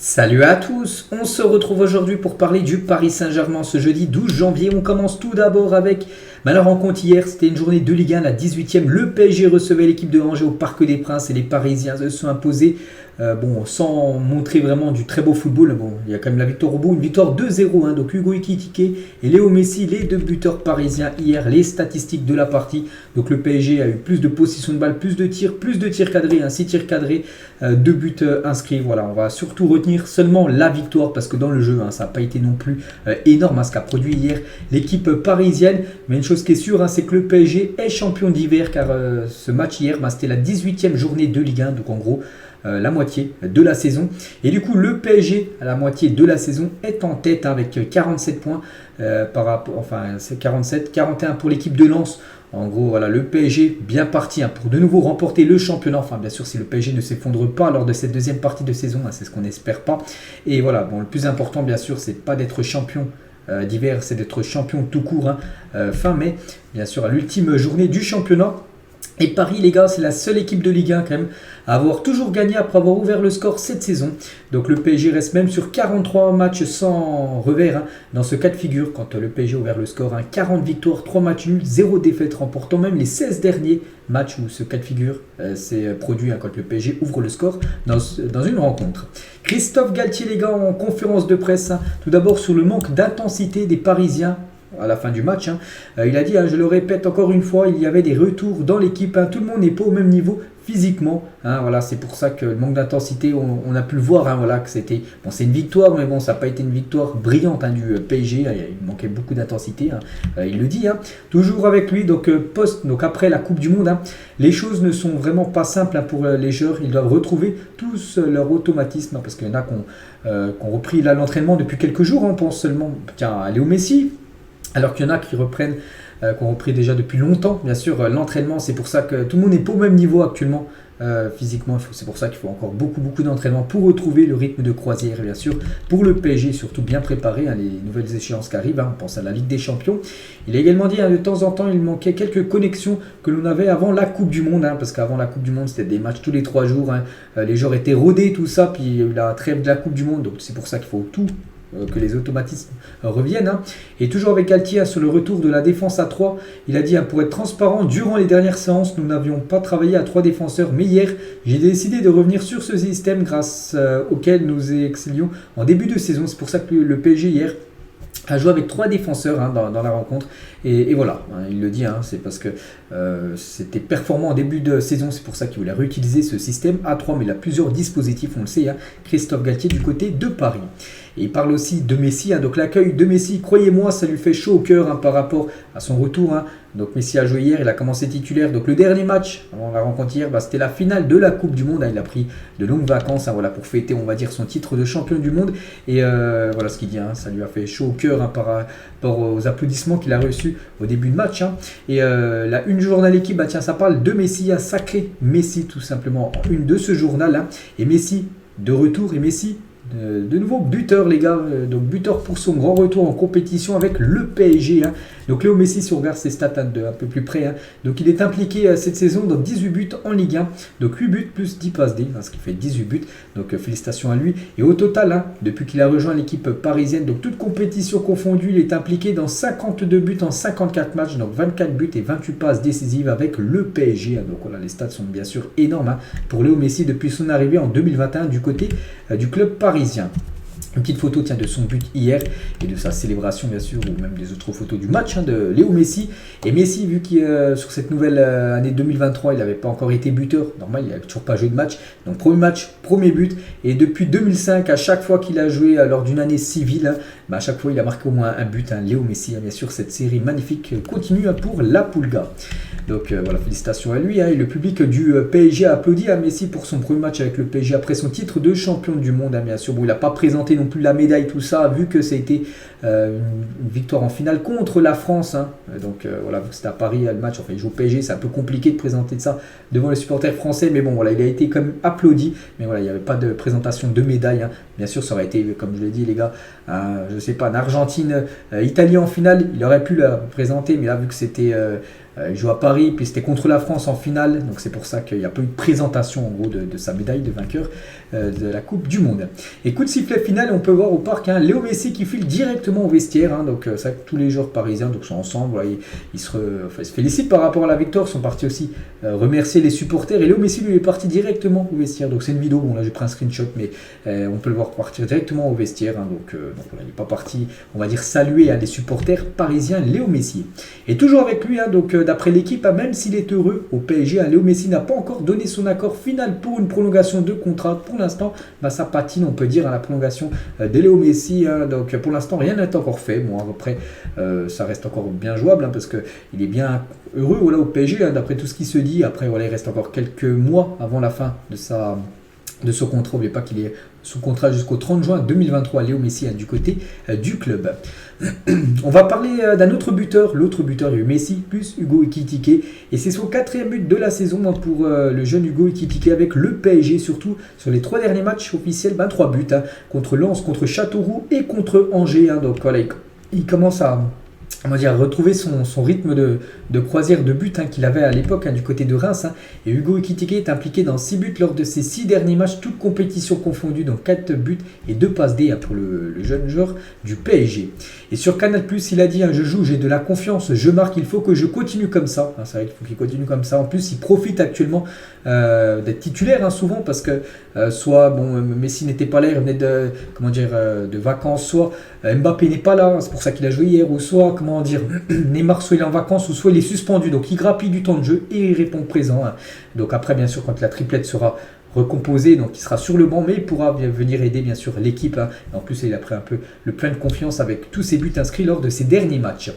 Salut à tous, on se retrouve aujourd'hui pour parler du Paris Saint-Germain ce jeudi 12 janvier. On commence tout d'abord avec la rencontre hier, c'était une journée de Ligue 1, la 18e. Le PSG recevait l'équipe de Angers au Parc des Princes et les Parisiens se sont imposés sans montrer vraiment du très beau football. Bon, il y a quand même la victoire au bout, une victoire 2-0. Donc Hugo Ekitike et Léo Messi, les deux buteurs parisiens hier, les statistiques de la partie. Donc le PSG a eu plus de possession de balle, plus de tirs cadrés, 6 tirs cadrés, 2 buts inscrits. Voilà, on va surtout retenir seulement la victoire parce que dans le jeu, ça n'a pas été non plus énorme ce qu'a produit hier l'équipe parisienne. Mais une chose qui est sûre, c'est que le PSG est champion d'hiver car ce match hier, c'était la 18e journée de Ligue 1. Donc en gros, la moitié de la saison. Et du coup, le PSG, à la moitié de la saison, est en tête avec 47 points c'est 47, 41 pour l'équipe de Lens. En gros, voilà, le PSG bien parti pour de nouveau remporter le championnat. Enfin, bien sûr, si le PSG ne s'effondre pas lors de cette deuxième partie de saison, c'est ce qu'on n'espère pas. Et voilà, le plus important, bien sûr, c'est pas d'être champion d'hiver, c'est d'être champion tout court fin mai, bien sûr, à l'ultime journée du championnat. Et Paris, les gars, c'est la seule équipe de Ligue 1 quand même à avoir toujours gagné après avoir ouvert le score cette saison. Donc le PSG reste même sur 43 matchs sans revers dans ce cas de figure. Quand le PSG a ouvert le score, 40 victoires, 3 matchs nuls, 0 défaite, remportant même les 16 derniers matchs où ce cas de figure s'est produit quand le PSG ouvre le score dans une rencontre. Christophe Galtier, les gars, en conférence de presse, tout d'abord sur le manque d'intensité des Parisiens à la fin du match. Il a dit, je le répète encore une fois, il y avait des retours dans l'équipe. Tout le monde n'est pas au même niveau physiquement. Voilà, c'est pour ça que le manque d'intensité, on a pu le voir. Voilà, que c'était c'est une victoire, mais bon, ça n'a pas été une victoire brillante du PSG. Il manquait beaucoup d'intensité. Il le dit. Toujours avec lui, donc après la Coupe du Monde, les choses ne sont vraiment pas simples pour les joueurs. Ils doivent retrouver tous leur automatisme parce qu'il y en a qui ont repris l'entraînement depuis quelques jours. On pense seulement à Léo Messi. Alors qu'il y en a qui ont repris déjà depuis longtemps, bien sûr, l'entraînement. C'est pour ça que tout le monde n'est pas au même niveau actuellement physiquement. C'est pour ça qu'il faut encore beaucoup d'entraînement pour retrouver le rythme de croisière. Et bien sûr, pour le PSG, surtout bien préparé, les nouvelles échéances qui arrivent. On pense à la Ligue des Champions. Il a également dit de temps en temps, il manquait quelques connexions que l'on avait avant la Coupe du Monde. Parce qu'avant la Coupe du Monde, c'était des matchs tous les 3 jours. Les joueurs étaient rodés, tout ça. Puis il y a eu la trêve de la Coupe du Monde. Donc c'est pour ça qu'il faut tout que les automatismes reviennent. Et toujours avec Galtier sur le retour de la défense à 3, il a dit pour être transparent, durant les dernières séances, nous n'avions pas travaillé à 3 défenseurs, mais hier, j'ai décidé de revenir sur ce système grâce auquel nous excellions en début de saison. C'est pour ça que le PSG hier a joué avec 3 défenseurs dans la rencontre et voilà, il le dit, c'est parce que c'était performant en début de saison, c'est pour ça qu'il voulait réutiliser ce système A3, mais il a plusieurs dispositifs, on le sait, Christophe Galtier du côté de Paris. Et il parle aussi de Messi, donc l'accueil de Messi, croyez-moi, ça lui fait chaud au cœur par rapport à son retour. Donc Messi a joué hier, il a commencé titulaire. Donc le dernier match avant la rencontre hier, c'était la finale de la Coupe du Monde. Il a pris de longues vacances pour fêter, on va dire, son titre de champion du monde. Et voilà ce qu'il dit, ça lui a fait chaud au cœur par rapport aux applaudissements qu'il a reçus au début de match. Et la une journal équipe, ça parle de Messi, un sacré Messi tout simplement, en une de ce journal. Et Messi de retour, et Messi de nouveau buteur, les gars, donc buteur pour son grand retour en compétition avec le PSG. Donc Léo Messi, si on regarde ses stats de un peu plus près, donc il est impliqué cette saison dans 18 buts en Ligue 1, donc 8 buts plus 10 passes D, ce qui fait 18 buts, donc félicitations à lui. Et au total, depuis qu'il a rejoint l'équipe parisienne, donc toute compétition confondue, il est impliqué dans 52 buts en 54 matchs, donc 24 buts et 28 passes décisives avec le PSG. Donc voilà, les stats sont bien sûr énormes pour Léo Messi depuis son arrivée en 2021 du côté du club parisien. Une petite photo de son but hier et de sa célébration bien sûr, ou même des autres photos du match de Léo Messi. Et Messi, vu qu'il sur cette nouvelle année 2023, il n'avait pas encore été buteur, normal, il n'avait toujours pas joué de match. Donc premier match, premier but. Et depuis 2005, à chaque fois qu'il a joué lors d'une année civile, à chaque fois il a marqué au moins un but. Léo Messi, bien sûr, cette série magnifique continue pour la Pulga. Donc voilà, félicitations à lui. Et le public du PSG a applaudi à Messi pour son premier match avec le PSG après son titre de champion du monde. Bien sûr, il n'a pas présenté non plus la médaille, tout ça, vu que ça a été une victoire en finale contre la France. Donc voilà, vu que c'était à Paris le match, il joue au PSG, c'est un peu compliqué de présenter ça devant les supporters français. Mais bon, voilà, il a été comme applaudi. Mais voilà, il n'y avait pas de présentation de médaille. Bien sûr, ça aurait été, comme je l'ai dit, les gars, je sais pas, en Argentine, Italie en finale, il aurait pu la présenter. Mais là, vu que c'était il joue à Paris, puis c'était contre la France en finale, donc c'est pour ça qu'il n'y a pas eu de présentation en gros de sa médaille de vainqueur de la Coupe du Monde. Et coup de sifflet final, on peut voir au parc Léo Messi qui file directement au vestiaire, donc ça tous les joueurs parisiens donc, sont ensemble, voilà, ils se félicitent par rapport à la victoire, sont partis aussi remercier les supporters, et Léo Messi lui est parti directement au vestiaire, donc c'est une vidéo, bon là j'ai pris un screenshot, mais on peut le voir partir directement au vestiaire, donc voilà, il n'est pas parti, on va dire, saluer les supporters parisiens Léo Messi. Et toujours avec lui, donc d'après l'équipe, même s'il est heureux au PSG, Léo Messi n'a pas encore donné son accord final pour une prolongation de contrat. Pour l'instant, ça patine, on peut dire, à la prolongation de Léo Messi, donc pour l'instant rien n'est encore fait. Bon, après ça reste encore bien jouable, parce qu'il est bien heureux voilà, au PSG, d'après tout ce qui se dit. Après voilà, il reste encore quelques mois avant la fin de son contrat. N'oubliez pas qu'il est sous contrat jusqu'au 30 juin 2023, Léo Messi du côté du club. On va parler d'un autre buteur. L'autre buteur, il y a eu Messi plus Hugo Ekitike. Et c'est son 4e but de la saison pour le jeune Hugo Ekitike avec le PSG, surtout sur les 3 derniers matchs officiels. 3 buts contre Lens, contre Châteauroux et contre Angers. Donc voilà, il commence à retrouver son rythme de croisière de but qu'il avait à l'époque du côté de Reims. Et Hugo Ekitike est impliqué dans 6 buts lors de ses 6 derniers matchs, toutes compétitions confondues, donc 4 buts et 2 passes D pour le jeune joueur du PSG. Et sur Canal+, il a dit je joue, j'ai de la confiance, je marque, il faut que je continue comme ça. C'est vrai qu'il faut qu'il continue comme ça. En plus, il profite actuellement d'être titulaire souvent, parce que soit Messi n'était pas là, il venait de vacances, soit Mbappé n'est pas là, c'est pour ça qu'il a joué hier, ou soit Neymar soit il est en vacances, ou soit il est suspendu, donc il grappille du temps de jeu et il répond présent. Donc après, bien sûr, quand la triplette sera recomposé, donc il sera sur le banc, mais il pourra venir aider bien sûr l'équipe. Et en plus, il a pris un peu le plein de confiance avec tous ses buts inscrits lors de ses derniers matchs.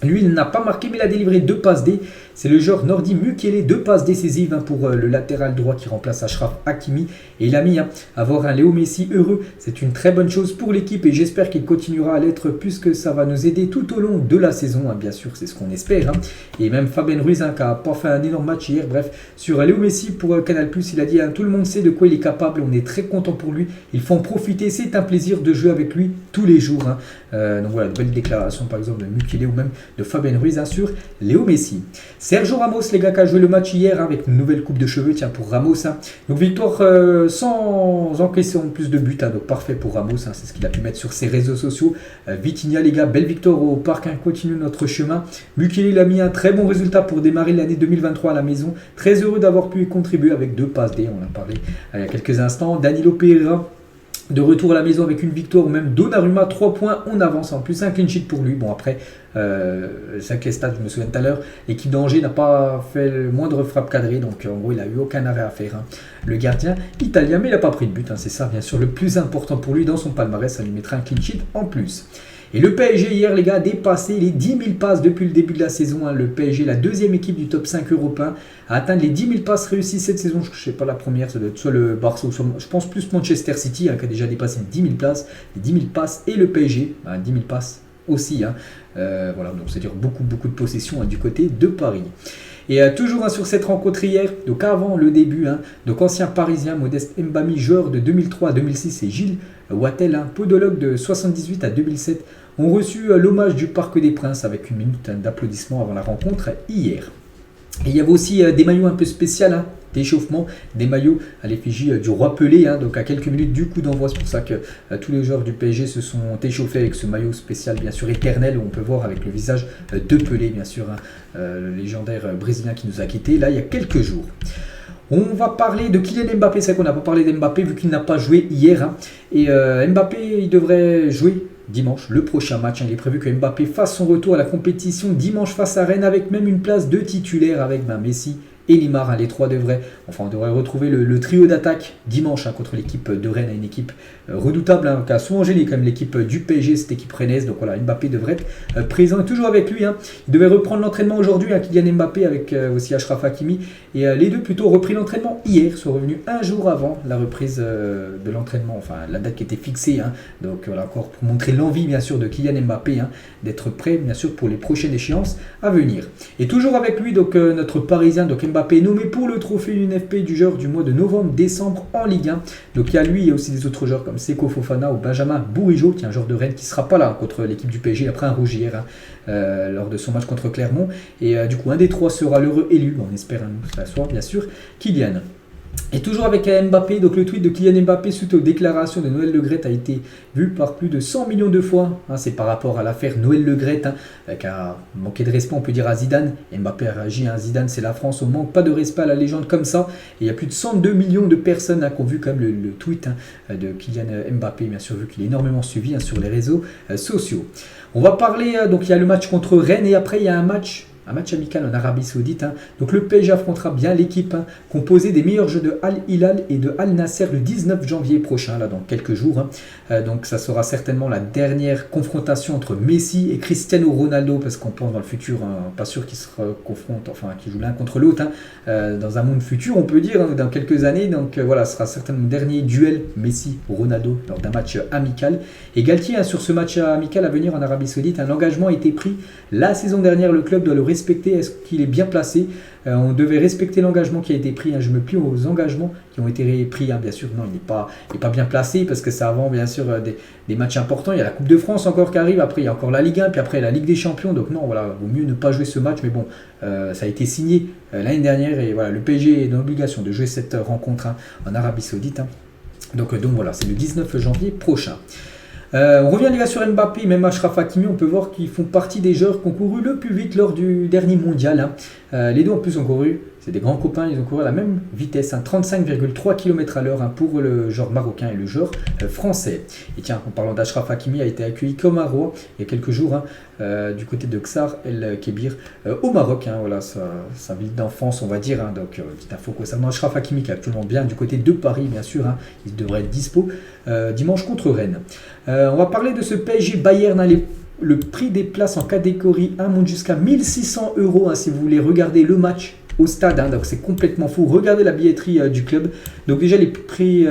Lui, il n'a pas marqué, mais il a délivré 2 passes D. C'est le joueur Nordi Mukiele, 2 passes décisives pour le latéral droit qui remplace Achraf Hakimi. Et il a mis avoir un Léo Messi heureux. C'est une très bonne chose pour l'équipe et j'espère qu'il continuera à l'être, puisque ça va nous aider tout au long de la saison. Bien sûr, c'est ce qu'on espère. Et même Fabien Ruiz, qui n'a pas fait un énorme match hier. Bref, sur Léo Messi pour Canal+, il a dit tout le monde sait de quoi il est capable. On est très content pour lui. Il faut en profiter. C'est un plaisir de jouer avec lui tous les jours. Donc voilà, de belles déclarations par exemple de Mukiele ou même de Fabien Ruiz sur Léo Messi. Sergio Ramos, les gars, qui a joué le match hier avec une nouvelle coupe de cheveux, pour Ramos. Donc victoire sans encaisser en plus de buts, donc parfait pour Ramos, c'est ce qu'il a pu mettre sur ses réseaux sociaux. Vitinha, les gars, belle victoire au parc, continue notre chemin. Mukiele, il a mis un très bon résultat pour démarrer l'année 2023 à la maison. Très heureux d'avoir pu y contribuer avec 2 passes D, on en a parlé il y a quelques instants. Danilo Pereira, de retour à la maison avec une victoire, ou même Donnarumma, 3 points, on avance, en plus un clean sheet pour lui. Bon après, c'est les stats, je me souviens tout à l'heure, l'équipe d'Angers n'a pas fait le moindre frappe cadrée, donc en gros il n'a eu aucun arrêt à faire, le gardien italien, mais il n'a pas pris de but, c'est ça bien sûr le plus important pour lui dans son palmarès, ça lui mettra un clean sheet en plus. Et le PSG hier, les gars, a dépassé les 10 000 passes depuis le début de la saison. Le PSG, la 2e équipe du top 5 européen, a atteint les 10 000 passes réussies cette saison. Je ne sais pas la première, ça doit être soit le Barça ou soit, je pense, plus Manchester City, qui a déjà dépassé les 10 000 places, les 10 000 passes, et le PSG, 10 000 passes aussi. Voilà, donc c'est-à-dire beaucoup de possessions du côté de Paris. Et toujours sur cette rencontre hier, donc avant le début, donc ancien parisien Modeste Mbami, joueur de 2003 à 2006, et Gilles Wattel, podologue de 78 à 2007, ont reçu l'hommage du Parc des Princes avec une minute d'applaudissements avant la rencontre hier. Et il y avait aussi des maillots un peu spéciaux, d'échauffement, des maillots à l'effigie du roi Pelé, donc à quelques minutes du coup d'envoi. C'est pour ça que tous les joueurs du PSG se sont échauffés avec ce maillot spécial, bien sûr éternel, où on peut voir avec le visage de Pelé, bien sûr, le légendaire brésilien qui nous a quittés là il y a quelques jours. On va parler de Kylian Mbappé. C'est vrai qu'on n'a pas parlé d'Mbappé vu qu'il n'a pas joué hier. Et Mbappé, il devrait jouer dimanche, le prochain match. Il est prévu que Mbappé fasse son retour à la compétition dimanche face à Rennes, avec même une place de titulaire avec Messi et Neymar. Les 3 devraient, on devrait retrouver le trio d'attaque dimanche contre l'équipe de Rennes, une équipe redoutable, qui a souvent gêné quand même l'équipe du PSG, cette équipe rennaise. Donc voilà, Mbappé devrait être présent et toujours avec lui. Il devait reprendre l'entraînement aujourd'hui, Kylian Mbappé, avec aussi Achraf Hakimi. Et les deux plutôt ont repris l'entraînement hier, sont revenus un jour avant la reprise de l'entraînement, la date qui était fixée. Donc voilà, encore pour montrer l'envie bien sûr de Kylian Mbappé d'être prêt bien sûr pour les prochaines échéances à venir. Et toujours avec lui, donc notre Parisien, donc Mbappé est nommé pour le trophée UNFP du joueur du mois de novembre-décembre en Ligue 1. Donc il y a lui, il y a aussi des autres joueurs comme Seko Fofana ou Benjamin Bourigeaud, qui est un joueur de Rennes qui ne sera pas là contre l'équipe du PSG après un rouge hier lors de son match contre Clermont. Et du coup, un des trois sera l'heureux élu, on espère que ça soit bien sûr Kylian. Et toujours avec Mbappé, donc le tweet de Kylian Mbappé suite aux déclarations de Noël Le Graët a été vu par plus de 100 millions de fois. C'est par rapport à l'affaire Noël Le Graët, qui a manqué de respect, on peut dire, à Zidane. Mbappé a réagi, Zidane c'est la France, on ne manque pas de respect à la légende comme ça. Et il y a plus de 102 millions de personnes qui ont vu quand même le tweet de Kylian Mbappé, bien sûr, vu qu'il est énormément suivi sur les réseaux sociaux. On va parler, donc il y a le match contre Rennes et après il y a un match amical en Arabie Saoudite. Donc le PSG affrontera bien l'équipe composée des meilleurs jeux de Al Hilal et de Al Nasser le 19 janvier prochain, là dans quelques jours. Donc ça sera certainement la dernière confrontation entre Messi et Cristiano Ronaldo, parce qu'on pense dans le futur, pas sûr qu'ils se confrontent, enfin qu'ils jouent l'un contre l'autre, dans un monde futur on peut dire, dans quelques années. Donc voilà, ce sera certainement le dernier duel Messi-Ronaldo lors d'un match amical. Et Galtier, sur ce match amical à venir en Arabie Saoudite, un engagement a été pris la saison dernière, le club doit le respecter. Est-ce qu'il est bien placé? On devait respecter l'engagement qui a été pris. Je me plie aux engagements qui ont été pris. Bien sûr, non, il n'est pas bien placé parce que ça avant, bien sûr, des matchs importants. Il y a la Coupe de France encore qui arrive. Après, il y a encore la Ligue 1. Puis après, la Ligue des Champions. Donc non, voilà, vaut mieux ne pas jouer ce match. Mais bon, ça a été signé l'année dernière. Et voilà, le PSG est dans l'obligation de jouer cette rencontre en Arabie Saoudite. Donc voilà, c'est le 19 janvier prochain. On revient les gars sur Mbappé, même Achraf Hakimi, on peut voir qu'ils font partie des joueurs qui ont couru le plus vite lors du dernier mondial. Les deux en plus ont couru, c'est des grands copains, ils ont couru à la même vitesse, 35,3 km à l'heure pour le joueur marocain et le joueur français. Et tiens, en parlant d'Achraf Hakimi, a été accueilli comme un roi il y a quelques jours du côté de Ksar El Kébir au Maroc. Voilà, sa ville d'enfance, on va dire. Donc, petite info concernant Achraf Hakimi qui est actuellement bien du côté de Paris, bien sûr. Il devrait être dispo dimanche contre Rennes. On va parler de ce PSG Bayern. Le prix des places en catégorie 1 monte jusqu'à 1600 € si vous voulez regarder le match au stade. Donc c'est complètement fou. Regardez la billetterie du club. Donc déjà les prix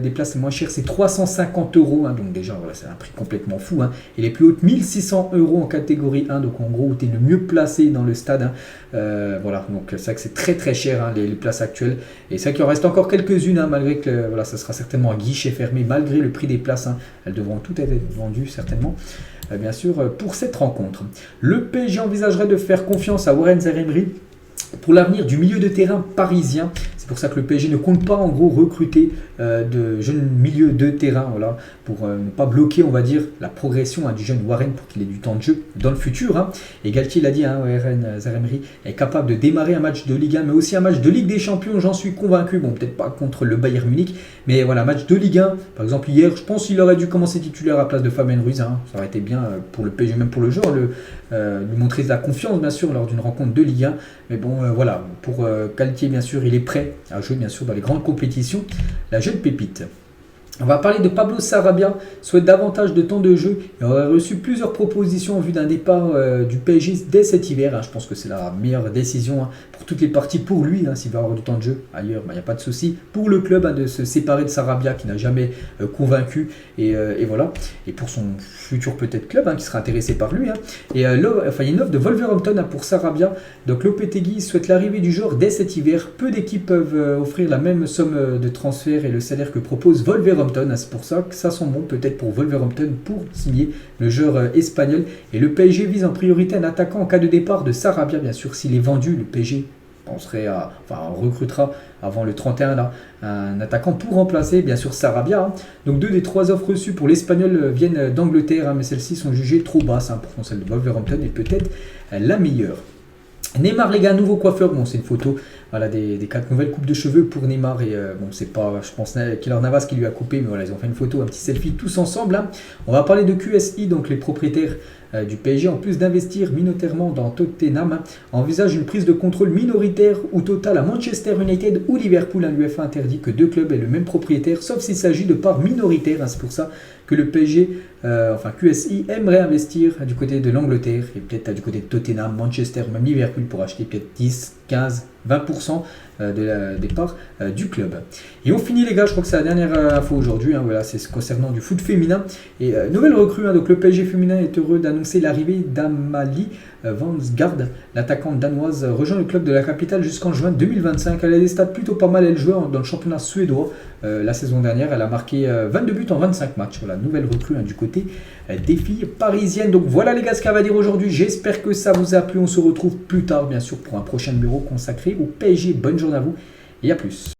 des places les moins chères c'est 350 €. Donc déjà voilà, c'est un prix complètement fou. Et les plus hautes 1600 € en catégorie 1. Donc en gros où tu es le mieux placé dans le stade. Voilà, donc c'est vrai que c'est très très cher les places actuelles. Et c'est vrai qu'il en reste encore quelques-unes malgré que voilà, ça sera certainement un guichet fermé malgré le prix des places. Elles devront toutes être vendues certainement. Bien sûr, pour cette rencontre. Le PSG envisagerait de faire confiance à Warren Zaïre-Emery pour l'avenir du milieu de terrain parisien. C'est pour ça que le PSG ne compte pas en gros recruter de jeunes milieux de terrain, voilà, pour ne pas bloquer, on va dire, la progression du jeune Warren pour qu'il ait du temps de jeu dans le futur. Et Galtier l'a dit, Warren Zaïre-Emery est capable de démarrer un match de Ligue 1, mais aussi un match de Ligue des Champions, j'en suis convaincu. Bon, peut-être pas contre le Bayern Munich, mais voilà, match de Ligue 1. Par exemple, hier, je pense qu'il aurait dû commencer titulaire à la place de Fabien Ruiz. Ça aurait été bien pour le PSG, même pour le joueur, lui montrer de la confiance, bien sûr, lors d'une rencontre de Ligue 1. Mais bon, voilà, pour Galtier, bien sûr, il est prêt à jouer, bien sûr, dans les grandes compétitions. La jeune pépite. On va parler de Pablo Sarabia, souhaite davantage de temps de jeu et aurait reçu plusieurs propositions en vue d'un départ du PSG dès cet hiver. Je pense que c'est la meilleure décision pour toutes les parties, pour lui, s'il va avoir du temps de jeu ailleurs, il n'y a pas de souci. Pour le club de se séparer de Sarabia qui n'a jamais convaincu et voilà. Et pour son futur peut-être club qui sera intéressé par lui. Et il y a une offre de Wolverhampton pour Sarabia. Donc Lopetegui souhaite l'arrivée du joueur dès cet hiver. Peu d'équipes peuvent offrir la même somme de transfert et le salaire que propose Wolverhampton. C'est pour ça que ça sent bon peut-être pour Wolverhampton pour signer le joueur espagnol. Et le PSG vise en priorité un attaquant en cas de départ de Sarabia, bien sûr. S'il est vendu, le PSG recrutera avant le 31 un attaquant pour remplacer bien sûr Sarabia. Donc 2 des 3 offres reçues pour l'Espagnol viennent d'Angleterre, mais celles-ci sont jugées trop basses pour celle de Wolverhampton est peut-être la meilleure. Neymar les gars, nouveau coiffeur, bon c'est une photo voilà, des 4 nouvelles coupes de cheveux pour Neymar et bon c'est pas je pense Keylor Navas qui lui a coupé, mais voilà ils ont fait une photo, un petit selfie tous ensemble. On va parler de QSI, donc les propriétaires du PSG, en plus d'investir minoritairement dans Tottenham, envisage une prise de contrôle minoritaire ou totale à Manchester United ou Liverpool. L'UEFA interdit que 2 clubs aient le même propriétaire, sauf s'il s'agit de parts minoritaires. C'est pour ça que le PSG, QSI, aimerait investir du côté de l'Angleterre et peut-être du côté de Tottenham, Manchester, même Liverpool pour acheter peut-être 10, 15, 20% des parts du club. Et on finit les gars, je crois que c'est la dernière info aujourd'hui, voilà, c'est concernant du foot féminin. Et nouvelle recrue, donc le PSG féminin est heureux d'annoncer l'arrivée d'Amali Van Gaard, l'attaquante danoise, rejoint le club de la capitale jusqu'en juin 2025. Elle a des stats plutôt pas mal, elle jouait dans le championnat suédois la saison dernière. Elle a marqué 22 buts en 25 matchs. Voilà, nouvelle recrue du côté des filles parisiennes. Donc voilà les gars ce qu'elle va dire aujourd'hui. J'espère que ça vous a plu. On se retrouve plus tard bien sûr pour un prochain numéro consacré au PSG. Bonne journée à vous et à plus.